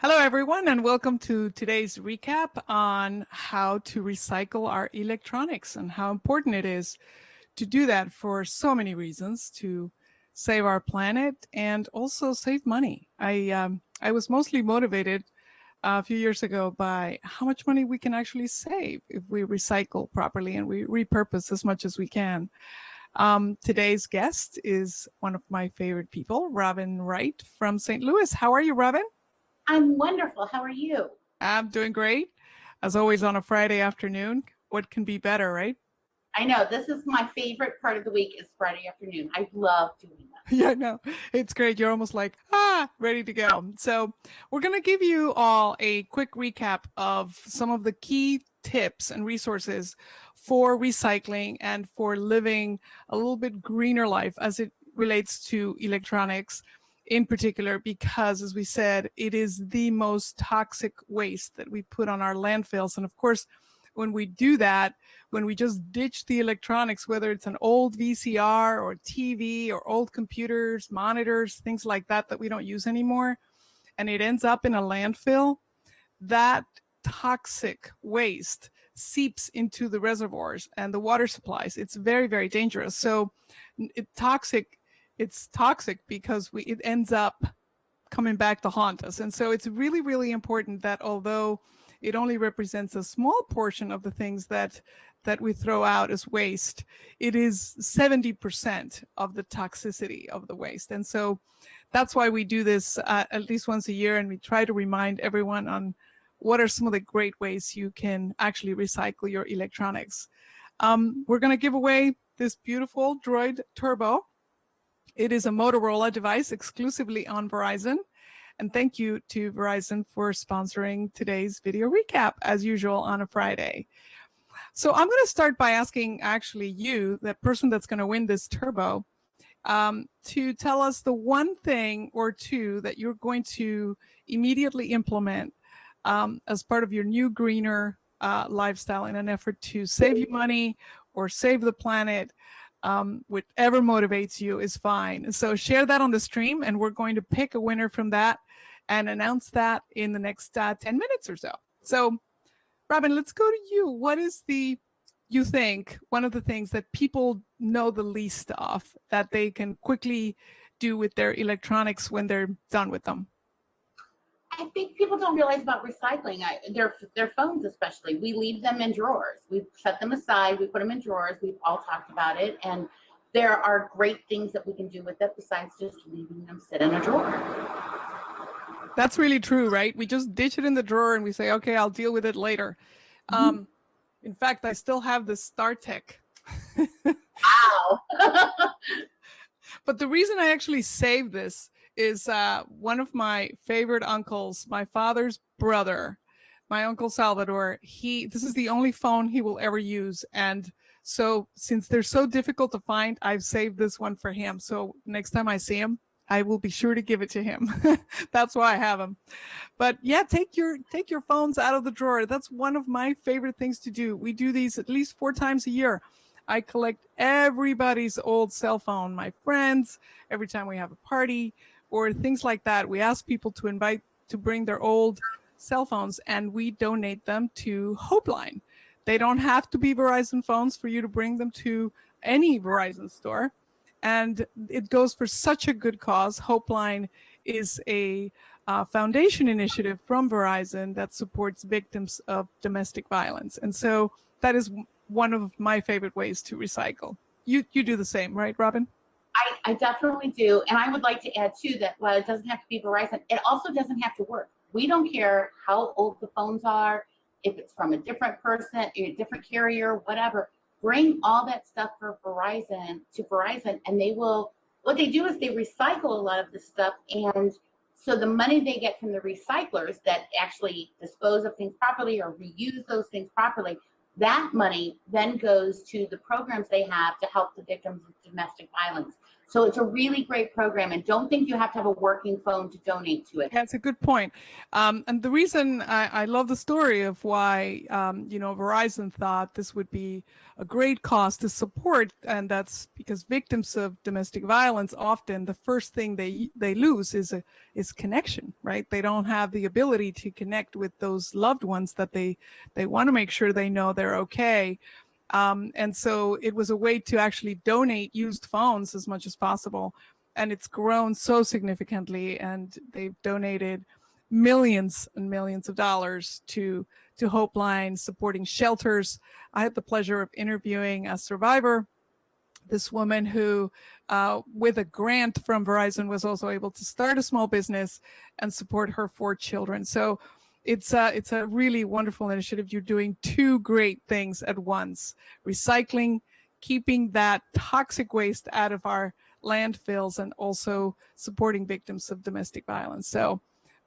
Hello, everyone, and welcome to today's recap on how to recycle our electronics and how important it is to do that for so many reasons, to save our planet and also save money. I was mostly motivated a few years ago by how much money we can actually save if we recycle properly and we repurpose as much as we can. Today's guest is one of my favorite people, Robin Wright from St. Louis. How are you, Robin? I'm wonderful. How are you? I'm doing great. As always on a Friday afternoon. What can be better, right? I know this is my favorite part of the week is Friday afternoon. I love doing that. Yeah, no, it's great. You're almost like, ready to go. So we're going to give you all a quick recap of some of the key tips and resources for recycling and for living a little bit greener life as it relates to electronics in particular, because as we said, it is the most toxic waste that we put on our landfills. And of course, when we do that, when we just ditch the electronics, whether it's an old VCR or TV or old computers, monitors, things like that that we don't use anymore, and it ends up in a landfill, that toxic waste seeps into the reservoirs and the water supplies. It's very, very dangerous. So it's toxic because it ends up coming back to haunt us. And so it's really, really important that although it only represents a small portion of the things that we throw out as waste, it is 70% of the toxicity of the waste. And so that's why we do this at least once a year, and we try to remind everyone on what are some of the great ways you can actually recycle your electronics. We're going to give away this beautiful Droid Turbo. It is a Motorola device exclusively on Verizon. And thank you to Verizon for sponsoring today's video recap, as usual, on a Friday. So I'm going to start by asking actually you, that person that's going to win this Turbo, to tell us the one thing or two that you're going to immediately implement as part of your new greener lifestyle in an effort to save you money or save the planet. Whatever motivates you is fine. So share that on the stream, and we're going to pick a winner from that and announce that in the next 10 minutes or so. So, Robin, let's go to you. What is you think, one of the things that people know the least of that they can quickly do with their electronics when they're done with them? I think people don't realize about recycling. Their phones especially. We leave them in drawers. We set them aside. We put them in drawers. We've all talked about it. And there are great things that we can do with it besides just leaving them sit in a drawer. That's really true, right? We just ditch it in the drawer and we say, okay, I'll deal with it later. Mm-hmm. In fact, I still have the StarTech. Wow. But the reason I actually saved this is one of my favorite uncles, my father's brother, my Uncle Salvador. This is the only phone he will ever use. And so since they're so difficult to find, I've saved this one for him. So next time I see him, I will be sure to give it to him. That's why I have them. But yeah, take your phones out of the drawer. That's one of my favorite things to do. We do these at least 4 times a year. I collect everybody's old cell phone, my friends, every time we have a party or things like that. We ask people to bring their old cell phones, and we donate them to Hopeline. They don't have to be Verizon phones for you to bring them to any Verizon store. And it goes for such a good cause. Hopeline is a foundation initiative from Verizon that supports victims of domestic violence. And so that is one of my favorite ways to recycle. You do the same, right, Robin? I definitely do. And I would like to add, too, that while it doesn't have to be Verizon, it also doesn't have to work. We don't care how old the phones are, if it's from a different person, a different carrier, whatever. Bring all that stuff to Verizon, and what they do is they recycle a lot of the stuff. And so the money they get from the recyclers that actually dispose of things properly or reuse those things properly, that money then goes to the programs they have to help the victims of domestic violence. So it's a really great program, and don't think you have to have a working phone to donate to it. That's a good point. And the reason I love the story of why, Verizon thought this would be a great cause to support, and that's because victims of domestic violence, often the first thing they lose is connection, right? They don't have the ability to connect with those loved ones that they want to make sure they know they're okay. And so it was a way to actually donate used phones as much as possible. And it's grown so significantly, and they've donated millions and millions of dollars to Hope Line, supporting shelters. I had the pleasure of interviewing a survivor, this woman who, with a grant from Verizon, was also able to start a small business and support her 4 children. So it's a really wonderful initiative. You're doing 2 great things at once: recycling, keeping that toxic waste out of our landfills, and also supporting victims of domestic violence. So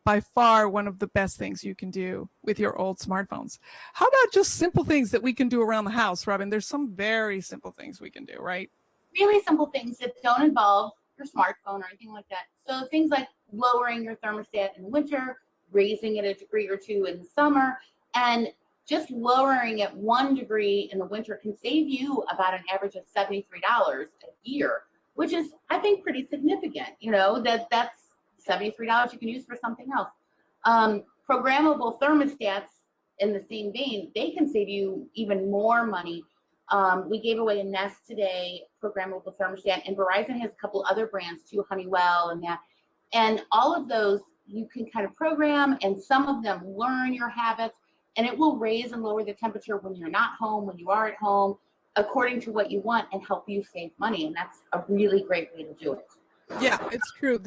by far one of the best things you can do with your old smartphones. How about just simple things that we can do around the house, Robin? There's some very simple things we can do, right? Really simple things that don't involve your smartphone or anything like that. So things like lowering your thermostat in the winter, raising it a degree or 2 in the summer, and just lowering it 1 degree in the winter can save you about an average of $73 a year, which is, I think, pretty significant. That's $73 you can use for something else. Programmable thermostats, in the same vein, they can save you even more money. We gave away a Nest today, programmable thermostat, and Verizon has a couple other brands too, Honeywell and that. And all of those you can kind of program, and some of them learn your habits, and it will raise and lower the temperature when you're not home, when you are at home, according to what you want, and help you save money. And that's a really great way to do it. Yeah, it's true.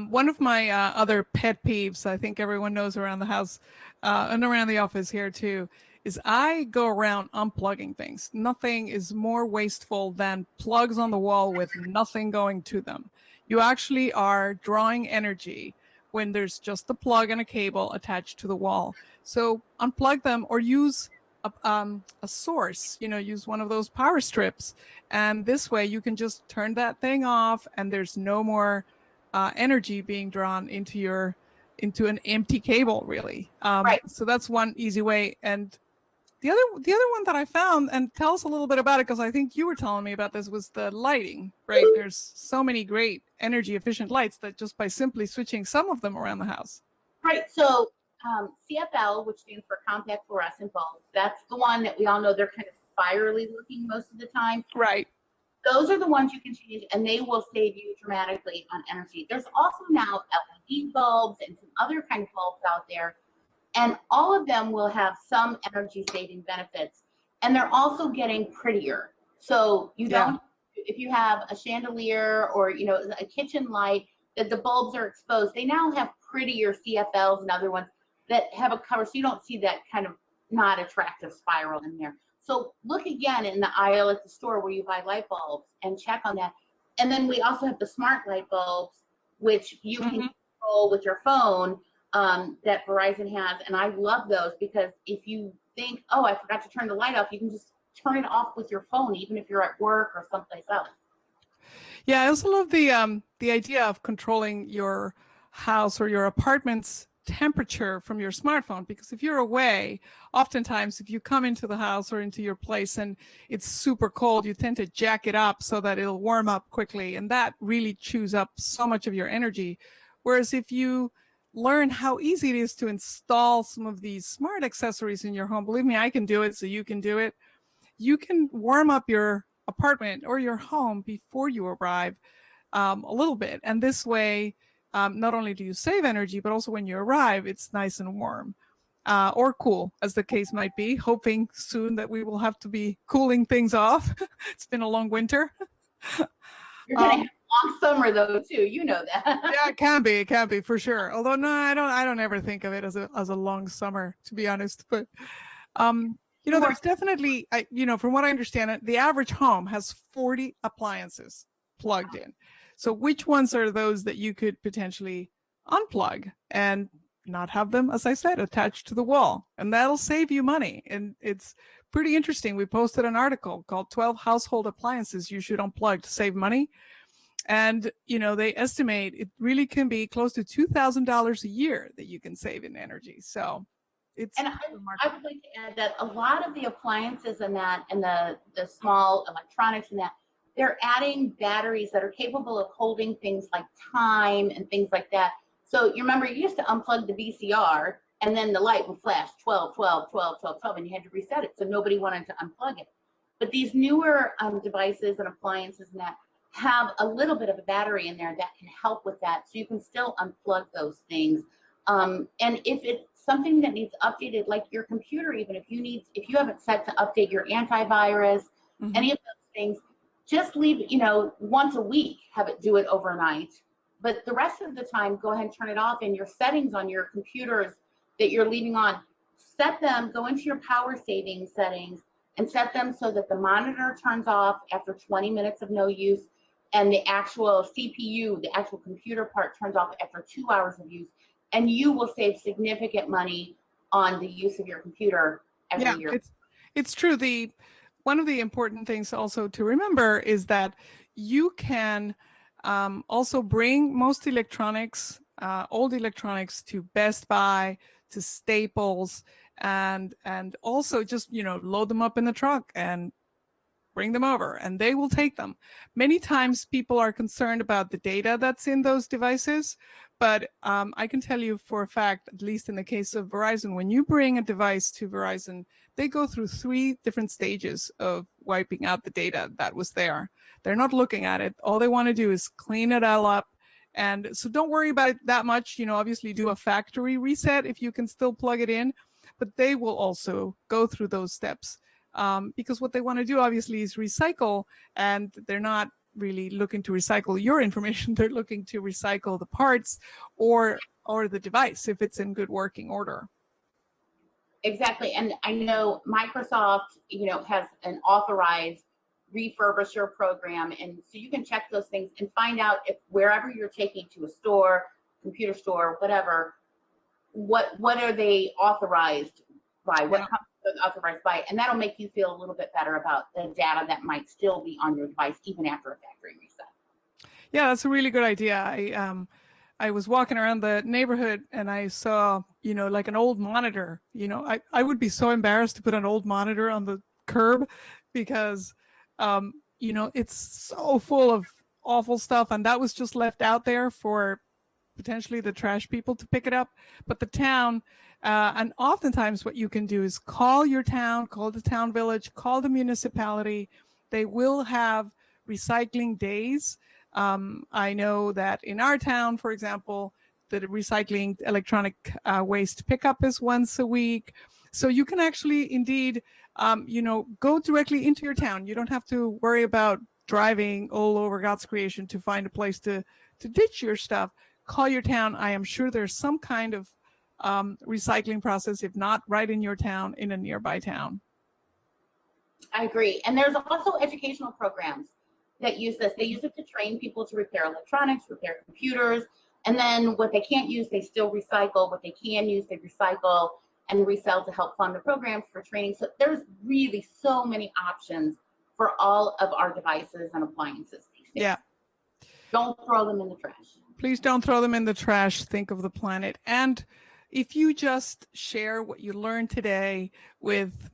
One of my other pet peeves, I think everyone knows around the house and around the office here too, is I go around unplugging things. Nothing is more wasteful than plugs on the wall with nothing going to them. You actually are drawing energy when there's just a plug and a cable attached to the wall. So unplug them, or use a source, use one of those power strips. And this way you can just turn that thing off, and there's no more energy being drawn into an empty cable, really. Right. So that's one easy way. And the other one that I found, and tell us a little bit about it, because I think you were telling me about this, was the lighting, right? There's so many great energy efficient lights that just by simply switching some of them around the house. Right. So CFL, which stands for compact fluorescent bulbs, that's the one that we all know, they're kind of spirally looking most of the time. Right. Those are the ones you can change, and they will save you dramatically on energy. There's also now LED bulbs and some other kind of bulbs out there, and all of them will have some energy saving benefits, and they're also getting prettier. So you don't, if you have a chandelier or a kitchen light that the bulbs are exposed, they now have prettier CFLs and other ones that have a cover, so you don't see that kind of not attractive spiral in there. So look again in the aisle at the store where you buy light bulbs and check on that. And then we also have the smart light bulbs, which you can control with your phone, that Verizon has. And I love those, because if you think, oh, I forgot to turn the light off, you can just turn it off with your phone, even if you're at work or someplace else. Yeah, I also love the idea of controlling your house or your apartment's temperature from your smartphone, because if you're away, oftentimes if you come into the house or into your place and it's super cold, you tend to jack it up so that it'll warm up quickly, and that really chews up so much of your energy. Whereas if you learn how easy it is to install some of these smart accessories in your home, believe me, I can do it, so you can do it. You can warm up your apartment or your home before you arrive a little bit, and this way not only do you save energy, but also when you arrive, it's nice and warm, or cool, as the case might be, hoping soon that we will have to be cooling things off. It's been a long winter. You're going to have a long summer, though, too. You know that. Yeah, it can be for sure. Although, no, I don't ever think of it as a long summer, to be honest. But, there's definitely, from what I understand, the average home has 40 appliances plugged in. So which ones are those that you could potentially unplug and not have them, as I said, attached to the wall? And that'll save you money. And it's pretty interesting. We posted an article called 12 Household Appliances You Should Unplug to Save Money. And, they estimate it really can be close to $2,000 a year that you can save in energy. So it's And I remarkable. would like to add that a lot of the appliances and the small electronics and that, they're adding batteries that are capable of holding things like time and things like that. So you remember you used to unplug the VCR and then the light would flash 12, 12, 12, 12, 12, and you had to reset it. So nobody wanted to unplug it. But these newer devices and appliances and that have a little bit of a battery in there that can help with that. So you can still unplug those things. And if it's something that needs updated, like your computer, even if you haven't set to update your antivirus, any of those things, just leave, once a week, have it do it overnight. But the rest of the time, go ahead and turn it off. And your settings on your computers that you're leaving on, set them, go into your power saving settings and set them so that the monitor turns off after 20 minutes of no use, and the actual CPU, the actual computer part, turns off after 2 hours of use. And you will save significant money on the use of your computer every year. It's true. One of the important things also to remember is that you can also bring most electronics, old electronics, to Best Buy, to Staples, and also just load them up in the truck and bring them over, and they will take them. Many times people are concerned about the data that's in those devices, but I can tell you for a fact, at least in the case of Verizon, when you bring a device to Verizon, they go through 3 different stages of wiping out the data that was there. They're not looking at it. All they want to do is clean it all up. And so don't worry about it that much. Obviously do a factory reset if you can still plug it in, but they will also go through those steps. Because what they want to do obviously is recycle, and they're not really looking to recycle your information. They're looking to recycle the parts or the device if it's in good working order. Exactly. And I know Microsoft, has an authorized refurbisher program. And so you can check those things and find out if wherever you're taking to a store, computer store, whatever, what are they authorized by? What company authorized by? And that'll make you feel a little bit better about the data that might still be on your device even after a factory reset. Yeah, that's a really good idea. I was walking around the neighborhood and I saw, like an old monitor. I would be so embarrassed to put an old monitor on the curb because, it's so full of awful stuff, and that was just left out there for potentially the trash people to pick it up. But the town, and oftentimes what you can do is call your town, call the town village, call the municipality. They will have recycling days. I know that in our town, for example, the recycling electronic waste pickup is once a week. So you can actually indeed, go directly into your town. You don't have to worry about driving all over God's creation to find a place to ditch your stuff. Call your town. I am sure there's some kind of recycling process, if not right in your town, in a nearby town. I agree. And there's also educational programs that use this. They use it to train people to repair electronics, repair computers, and then what they can't use, they still recycle. What they can use, they recycle and resell to help fund the programs for training. So there's really so many options for all of our devices and appliances these days. Yeah. Don't throw them in the trash. Please don't throw them in the trash. Think of the planet. And if you just share what you learned today with,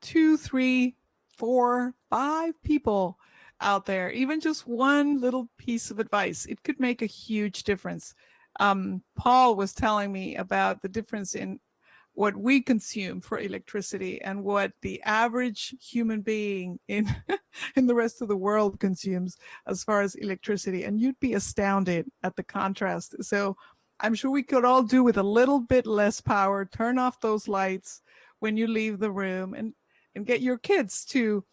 2, 3, 4, 5 people out there, even just one little piece of advice, it could make a huge difference. Paul was telling me about the difference in what we consume for electricity and what the average human being in the rest of the world consumes as far as electricity. And you'd be astounded at the contrast. So I'm sure we could all do with a little bit less power, turn off those lights when you leave the room, and get your kids to,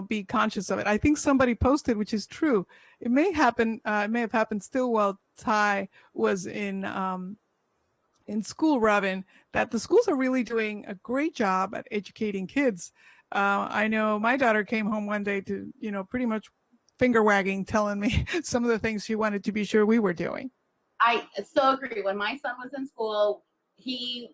be conscious of it. I think somebody posted, which is true. It may happen, it may have happened still while Ty was in school, Robin, that the schools are really doing a great job at educating kids. I know my daughter came home one day to, pretty much finger wagging, telling me some of the things she wanted to be sure we were doing. I so agree. When my son was in school, they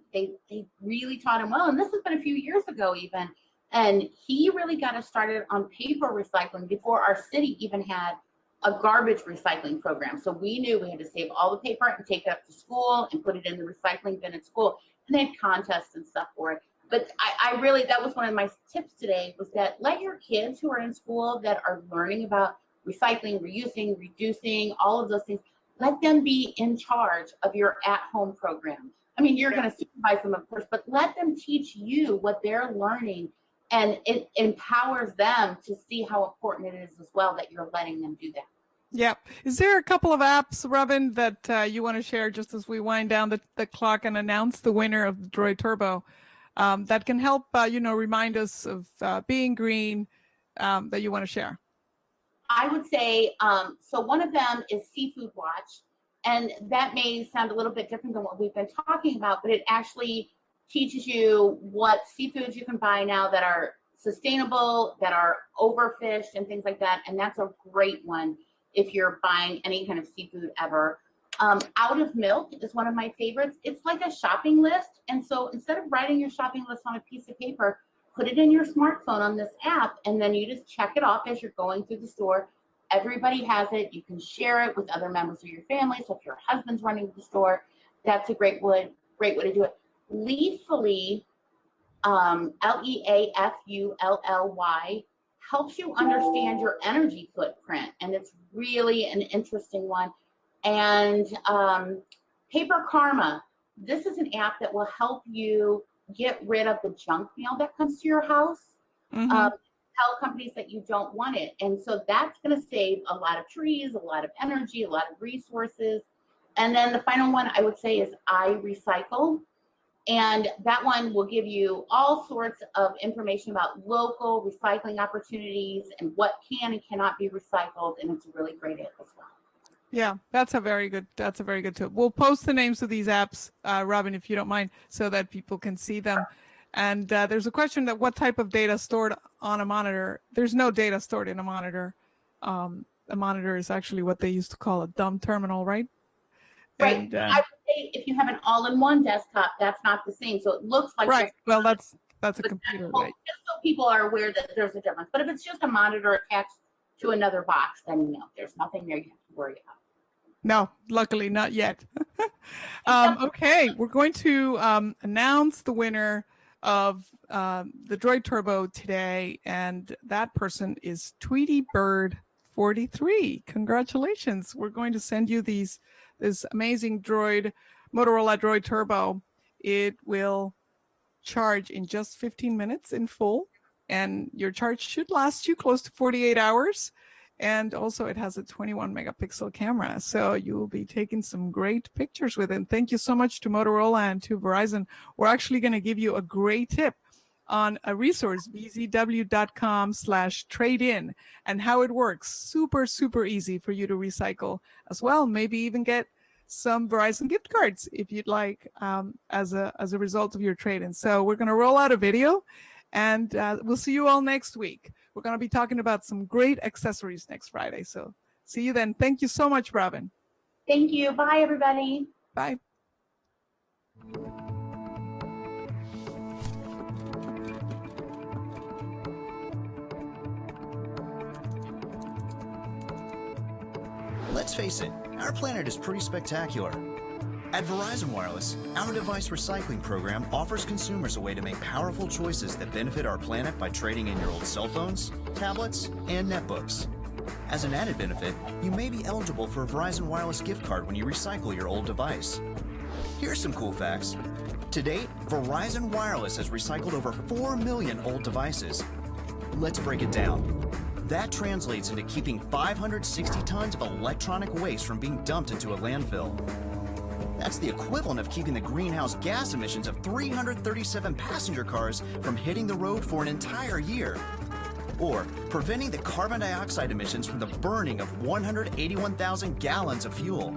really taught him well, and this has been a few years ago even, and he really got us started on paper recycling before our city even had a garbage recycling program. So we knew we had to save all the paper and take it up to school and put it in the recycling bin at school. And they had contests and stuff for it. But I really, that was one of my tips today, was that let your kids who are in school that are learning about recycling, reusing, reducing, all of those things, let them be in charge of your at-home program. I mean, you're going to supervise them, of course, but let them teach you what they're learning, and it empowers them to see how important it is as well that you're letting them do that. Yeah. Is there a couple of apps, Robin, that you want to share just as we wind down the clock and announce the winner of the Droid Turbo that can help, remind us of being green that you want to share? I would say, so one of them is Seafood Watch, and that may sound a little bit different than what we've been talking about, but it actually teaches you what seafoods you can buy now that are sustainable, that are overfished and things like that, and that's a great one if you're buying any kind of seafood ever. Out of Milk is one of my favorites. It's like a shopping list, and so instead of writing your shopping list on a piece of paper, put it in your smartphone on this app, and then you just check it off as you're going through the store. Everybody has it. You can share it with other members of your family. So if your husband's running the store, that's a great way to do it. Leafly, Leafully, helps you understand your energy footprint, and it's really an interesting one. And Paper Karma, this is an app that will help you get rid of the junk mail that comes to your house. Tell companies that you don't want it. And so that's going to save a lot of trees, a lot of energy, a lot of resources. And then the final one I would say is iRecycle. And that one will give you all sorts of information about local recycling opportunities and what can and cannot be recycled. And it's a really great app as well. Yeah, that's a very good tip. We'll post the names of these apps, Robin, if you don't mind, so that people can see them. And there's a question that what type of data stored on a monitor? There's no data stored in a monitor. A monitor is actually what they used to call a dumb terminal, right? Right. And, I would say if you have an all-in-one desktop, that's not the same. So it looks like right. Well, that's a computer, right? Just so people are aware that there's a difference. But if it's just a monitor attached to another box, then no, there's nothing there you have to worry about. No, luckily not yet. Okay, we're going to announce the winner of the Droid Turbo today, and that person is Tweety Bird 43. Congratulations! We're going to send you this amazing Motorola Droid Turbo. It will charge in just 15 minutes in full, and your charge should last you close to 48 hours. And also it has a 21 megapixel camera. So you will be taking some great pictures with it. And thank you so much to Motorola and to Verizon. We're actually going to give you a great tip on a resource, VZW.com/trade-in, and how it works. Super, super easy for you to recycle as well. Maybe even get some Verizon gift cards if you'd like as a result of your trade-in. So we're going to roll out a video, and we'll see you all next week. We're going to be talking about some great accessories next Friday. So see you then. Thank you so much, Robin. Thank you. Bye, everybody. Bye. Let's face it, our planet is pretty spectacular. At Verizon Wireless, our device recycling program offers consumers a way to make powerful choices that benefit our planet by trading in your old cell phones, tablets, and netbooks. As an added benefit, you may be eligible for a Verizon Wireless gift card when you recycle your old device. Here's some cool facts. To date, Verizon Wireless has recycled over 4 million old devices. Let's break it down. That translates into keeping 560 tons of electronic waste from being dumped into a landfill. That's the equivalent of keeping the greenhouse gas emissions of 337 passenger cars from hitting the road for an entire year. Or preventing the carbon dioxide emissions from the burning of 181,000 gallons of fuel.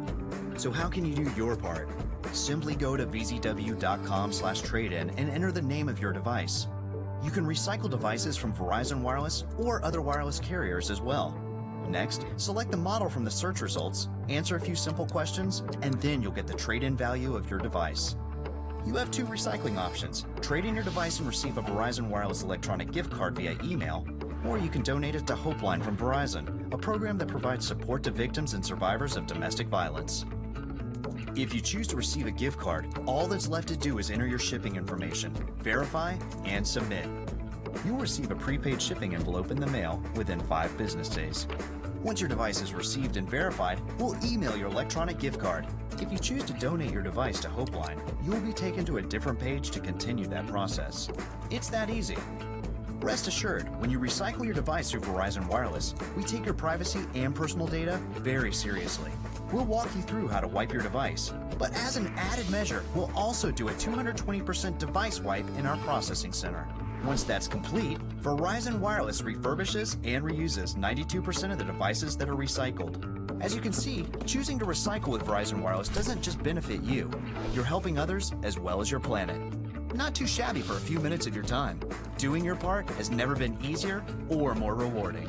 So how can you do your part? Simply go to VZW.com/trade-in and enter the name of your device. You can recycle devices from Verizon Wireless or other wireless carriers as well. Next, select the model from the search results, answer a few simple questions, and then you'll get the trade-in value of your device. You have two recycling options: trade in your device and receive a Verizon Wireless electronic gift card via email, or you can donate it to Hopeline from Verizon, a program that provides support to victims and survivors of domestic violence. If you choose to receive a gift card, all that's left to do is enter your shipping information, verify, and submit. You'll receive a prepaid shipping envelope in the mail within 5 business days. Once your device is received and verified, we'll email your electronic gift card. If you choose to donate your device to Hopeline, you'll be taken to a different page to continue that process. It's that easy. Rest assured, when you recycle your device through Verizon Wireless, we take your privacy and personal data very seriously. We'll walk you through how to wipe your device, but as an added measure, we'll also do a 220% device wipe in our processing center. Once that's complete, Verizon Wireless refurbishes and reuses 92% of the devices that are recycled. As you can see, choosing to recycle with Verizon Wireless doesn't just benefit you. You're helping others as well as your planet. Not too shabby for a few minutes of your time. Doing your part has never been easier or more rewarding.